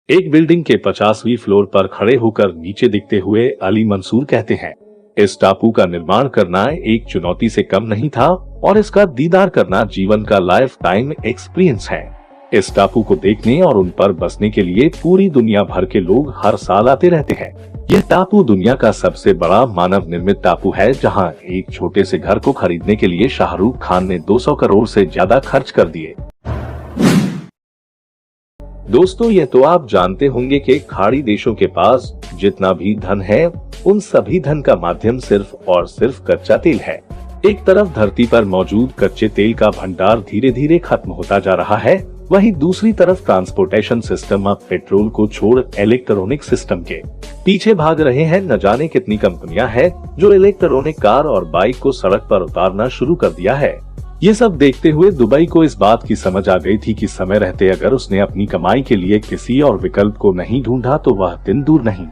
एक बिल्डिंग के 50वीं फ्लोर पर खड़े होकर नीचे दिखते हुए अली मंसूर कहते हैं, इस टापू का निर्माण करना एक चुनौती से कम नहीं था और इसका दीदार करना जीवन का लाइफ टाइम एक्सपीरियंस है। इस टापू को देखने और उन पर बसने के लिए पूरी दुनिया भर के लोग हर साल आते रहते हैं। यह टापू दुनिया का सबसे बड़ा मानव निर्मित टापू है, जहां एक छोटे से घर को खरीदने के लिए शाहरुख खान ने 200 करोड़ से ज्यादा खर्च कर दिए। दोस्तों, ये तो आप जानते होंगे कि खाड़ी देशों के पास जितना भी धन है, उन सभी धन का माध्यम सिर्फ और सिर्फ कच्चा तेल है। एक तरफ धरती पर मौजूद कच्चे तेल का भंडार धीरे धीरे खत्म होता जा रहा है, वहीं दूसरी तरफ ट्रांसपोर्टेशन सिस्टम अब पेट्रोल को छोड़ इलेक्ट्रॉनिक सिस्टम के पीछे भाग रहे हैं। न जाने कितनी कंपनियां हैं जो इलेक्ट्रॉनिक कार और बाइक को सड़क पर उतारना शुरू कर दिया है। ये सब देखते हुए दुबई को इस बात की समझ आ गई थी कि समय रहते अगर उसने अपनी कमाई के लिए किसी और विकल्प को नहीं ढूंढा तो वह दिन दूर नहीं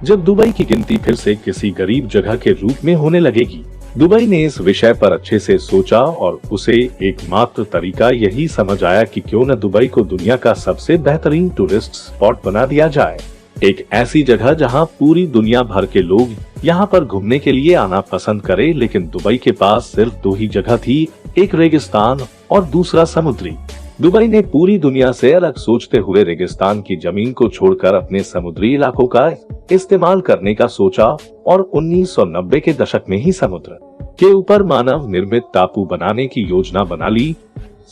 जब दुबई की गिनती फिर से किसी गरीब जगह के रूप में होने लगेगी। दुबई ने इस विषय पर अच्छे से सोचा और उसे एकमात्र तरीका यही समझ आया कि क्यों न दुबई को दुनिया का सबसे बेहतरीन टूरिस्ट स्पॉट बना दिया जाए। एक ऐसी जगह जहां पूरी दुनिया भर के लोग यहां पर घूमने के लिए आना पसंद करें, लेकिन दुबई के पास सिर्फ दो ही जगह थी, एक रेगिस्तान और दूसरा समुद्री। दुबई ने पूरी दुनिया से अलग सोचते हुए रेगिस्तान की जमीन को छोड़कर अपने समुद्री इलाकों का इस्तेमाल करने का सोचा और 1990 के दशक में ही समुद्र के ऊपर मानव निर्मित टापू बनाने की योजना बना ली।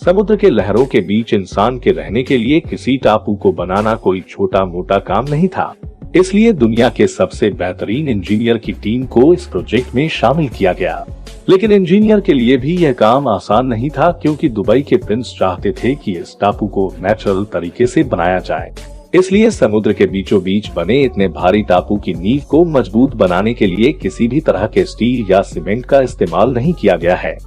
समुद्र के लहरों के बीच इंसान के रहने के लिए किसी टापू को बनाना कोई छोटा मोटा काम नहीं था, इसलिए दुनिया के सबसे बेहतरीन इंजीनियर की टीम को इस प्रोजेक्ट में शामिल किया गया। लेकिन इंजीनियर के लिए भी यह काम आसान नहीं था, क्योंकि दुबई के प्रिंस चाहते थे कि इस टापू को नेचुरल तरीके से बनाया जाए। इसलिए समुद्र के बीचों बीच बने इतने भारी टापू की नींव को मजबूत बनाने के लिए किसी भी तरह के स्टील या सीमेंट का इस्तेमाल नहीं किया गया है।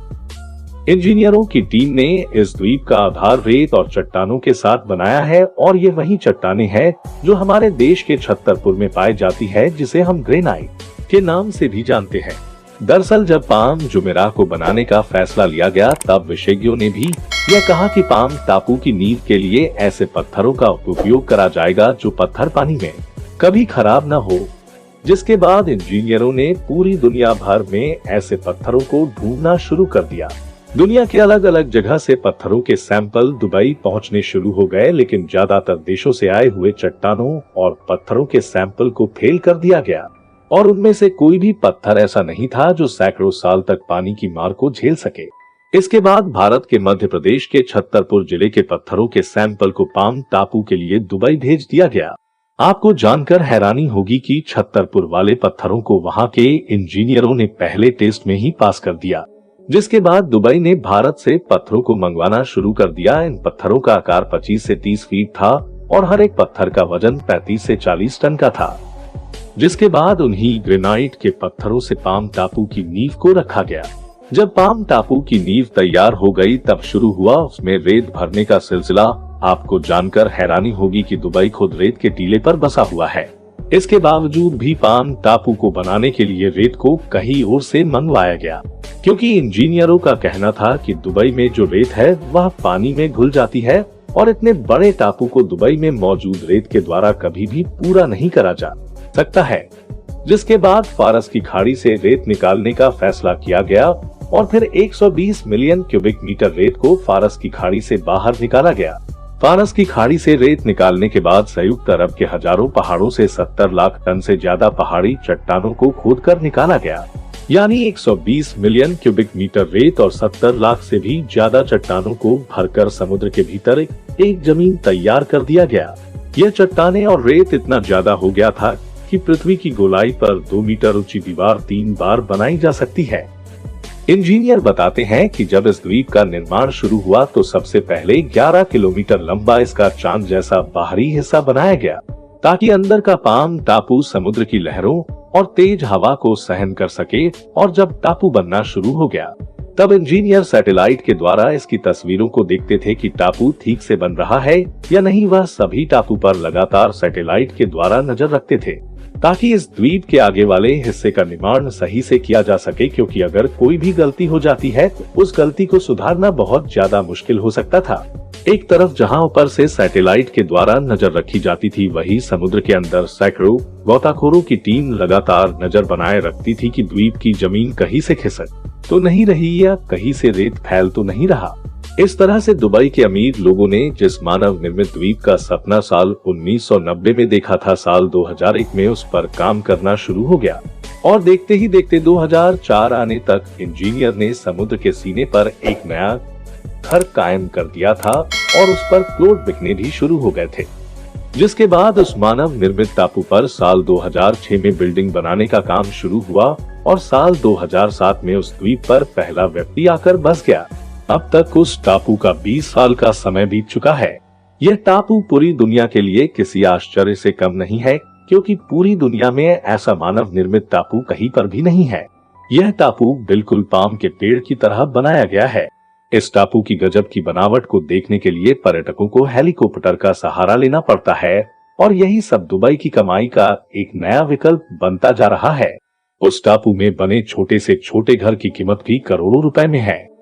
इंजीनियरों की टीम ने इस द्वीप का आधार रेत और चट्टानों के साथ बनाया है, और ये वही चट्टानें हैं जो हमारे देश के छतरपुर में पाई जाती है, जिसे हम ग्रेनाइट के नाम से भी जानते हैं। दरअसल जब पाम जुमेराह को बनाने का फैसला लिया गया, तब विशेषज्ञों ने भी यह कहा कि पाम टापू की नींव के लिए ऐसे पत्थरों का उपयोग करा जाएगा जो पत्थर पानी में कभी खराब न हो। जिसके बाद इंजीनियरों ने पूरी दुनिया भर में ऐसे पत्थरों को ढूंढना शुरू कर दिया। दुनिया के अलग अलग जगह से पत्थरों के सैंपल दुबई पहुंचने शुरू हो गए, लेकिन ज्यादातर देशों से आए हुए चट्टानों और पत्थरों के सैंपल को फेल कर दिया गया, और उनमें से कोई भी पत्थर ऐसा नहीं था जो सैकड़ों साल तक पानी की मार को झेल सके। इसके बाद भारत के मध्य प्रदेश के छतरपुर जिले के पत्थरों के सैंपल को पाम टापू के लिए दुबई भेज दिया गया। आपको जानकर हैरानी होगी कि छतरपुर वाले पत्थरों को वहां के इंजीनियरों ने पहले टेस्ट में ही पास कर दिया, जिसके बाद दुबई ने भारत से पत्थरों को मंगवाना शुरू कर दिया। इन पत्थरों का आकार 25 से 30 फीट था और हर एक पत्थर का वजन 35 से 40 टन का था। जिसके बाद उन्हीं ग्रेनाइट के पत्थरों से पाम टापू की नींव को रखा गया। जब पाम टापू की नींव तैयार हो गई, तब शुरू हुआ उसमें रेत भरने का सिलसिला। आपको जानकर हैरानी होगी कि दुबई खुद रेत के टीले पर बसा हुआ है। इसके बावजूद भी पाम टापू को बनाने के लिए रेत को कहीं और से मंगवाया गया, क्योंकि इंजीनियरों का कहना था कि दुबई में जो रेत है वह पानी में घुल जाती है, और इतने बड़े टापू को दुबई में मौजूद रेत के द्वारा कभी भी पूरा नहीं करा जा सकता है। जिसके बाद फारस की खाड़ी से रेत निकालने का फैसला किया गया, और फिर 120 मिलियन क्यूबिक मीटर रेत को फारस की खाड़ी से बाहर निकाला गया। फारस की खाड़ी से रेत निकालने के बाद संयुक्त अरब के हजारों पहाड़ों से 70 लाख टन से ज्यादा पहाड़ी चट्टानों को खोदकर निकाला गया। यानी 120 मिलियन क्यूबिक मीटर रेत और 70 लाख से भी ज्यादा चट्टानों को भरकर समुद्र के भीतर एक जमीन तैयार कर दिया गया। यह चट्टानें और रेत इतना ज्यादा हो गया था कि पृथ्वी की गोलाई पर 2 मीटर ऊंची दीवार 3 बार बनाई जा सकती है। इंजीनियर बताते हैं कि जब इस द्वीप का निर्माण शुरू हुआ तो सबसे पहले 11 किलोमीटर लंबा इसका चांद जैसा बाहरी हिस्सा बनाया गया, ताकि अंदर का पाम टापू समुद्र की लहरों और तेज हवा को सहन कर सके। और जब टापू बनना शुरू हो गया, तब इंजीनियर सैटेलाइट के द्वारा इसकी तस्वीरों को देखते थे कि टापू ठीक से बन रहा है या नहीं। वह सभी टापू पर लगातार सैटेलाइट के द्वारा नजर रखते थे, ताकि इस द्वीप के आगे वाले हिस्से का निर्माण सही से किया जा सके, क्योंकि अगर कोई भी गलती हो जाती है तो उस गलती को सुधारना बहुत ज्यादा मुश्किल हो सकता था। एक तरफ जहां ऊपर से सैटेलाइट के द्वारा नजर रखी जाती थी, वहीं समुद्र के अंदर सैकड़ों गोताखोरों की टीम लगातार नजर बनाए रखती थी कि द्वीप की जमीन कहीं से खिसक तो नहीं रही या कहीं से रेत फैल तो नहीं रहा। इस तरह से दुबई के अमीर लोगों ने जिस मानव निर्मित द्वीप का सपना साल 1990 में देखा था, साल 2001 में उस पर काम करना शुरू हो गया और देखते ही देखते 2004 आने तक इंजीनियर ने समुद्र के सीने पर एक नया घर कायम कर दिया था और उस पर प्लॉट बिकने भी शुरू हो गए थे। जिसके बाद उस मानव निर्मित टापू पर साल 2006 में बिल्डिंग बनाने का काम शुरू हुआ और साल 2007 में उस द्वीप पर पहला व्यक्ति आकर बस गया। अब तक उस टापू का 20 साल का समय बीत चुका है। यह टापू पूरी दुनिया के लिए किसी आश्चर्य से कम नहीं है, क्योंकि पूरी दुनिया में ऐसा मानव निर्मित टापू कहीं पर भी नहीं है। यह टापू बिल्कुल पाम के पेड़ की तरह बनाया गया है। इस टापू की गजब की बनावट को देखने के लिए पर्यटकों को हेलीकॉप्टर का सहारा लेना पड़ता है और यही सब दुबई की कमाई का एक नया विकल्प बनता जा रहा है। उस टापू में बने छोटे से छोटे घर की कीमत भी करोड़ों रुपए में है।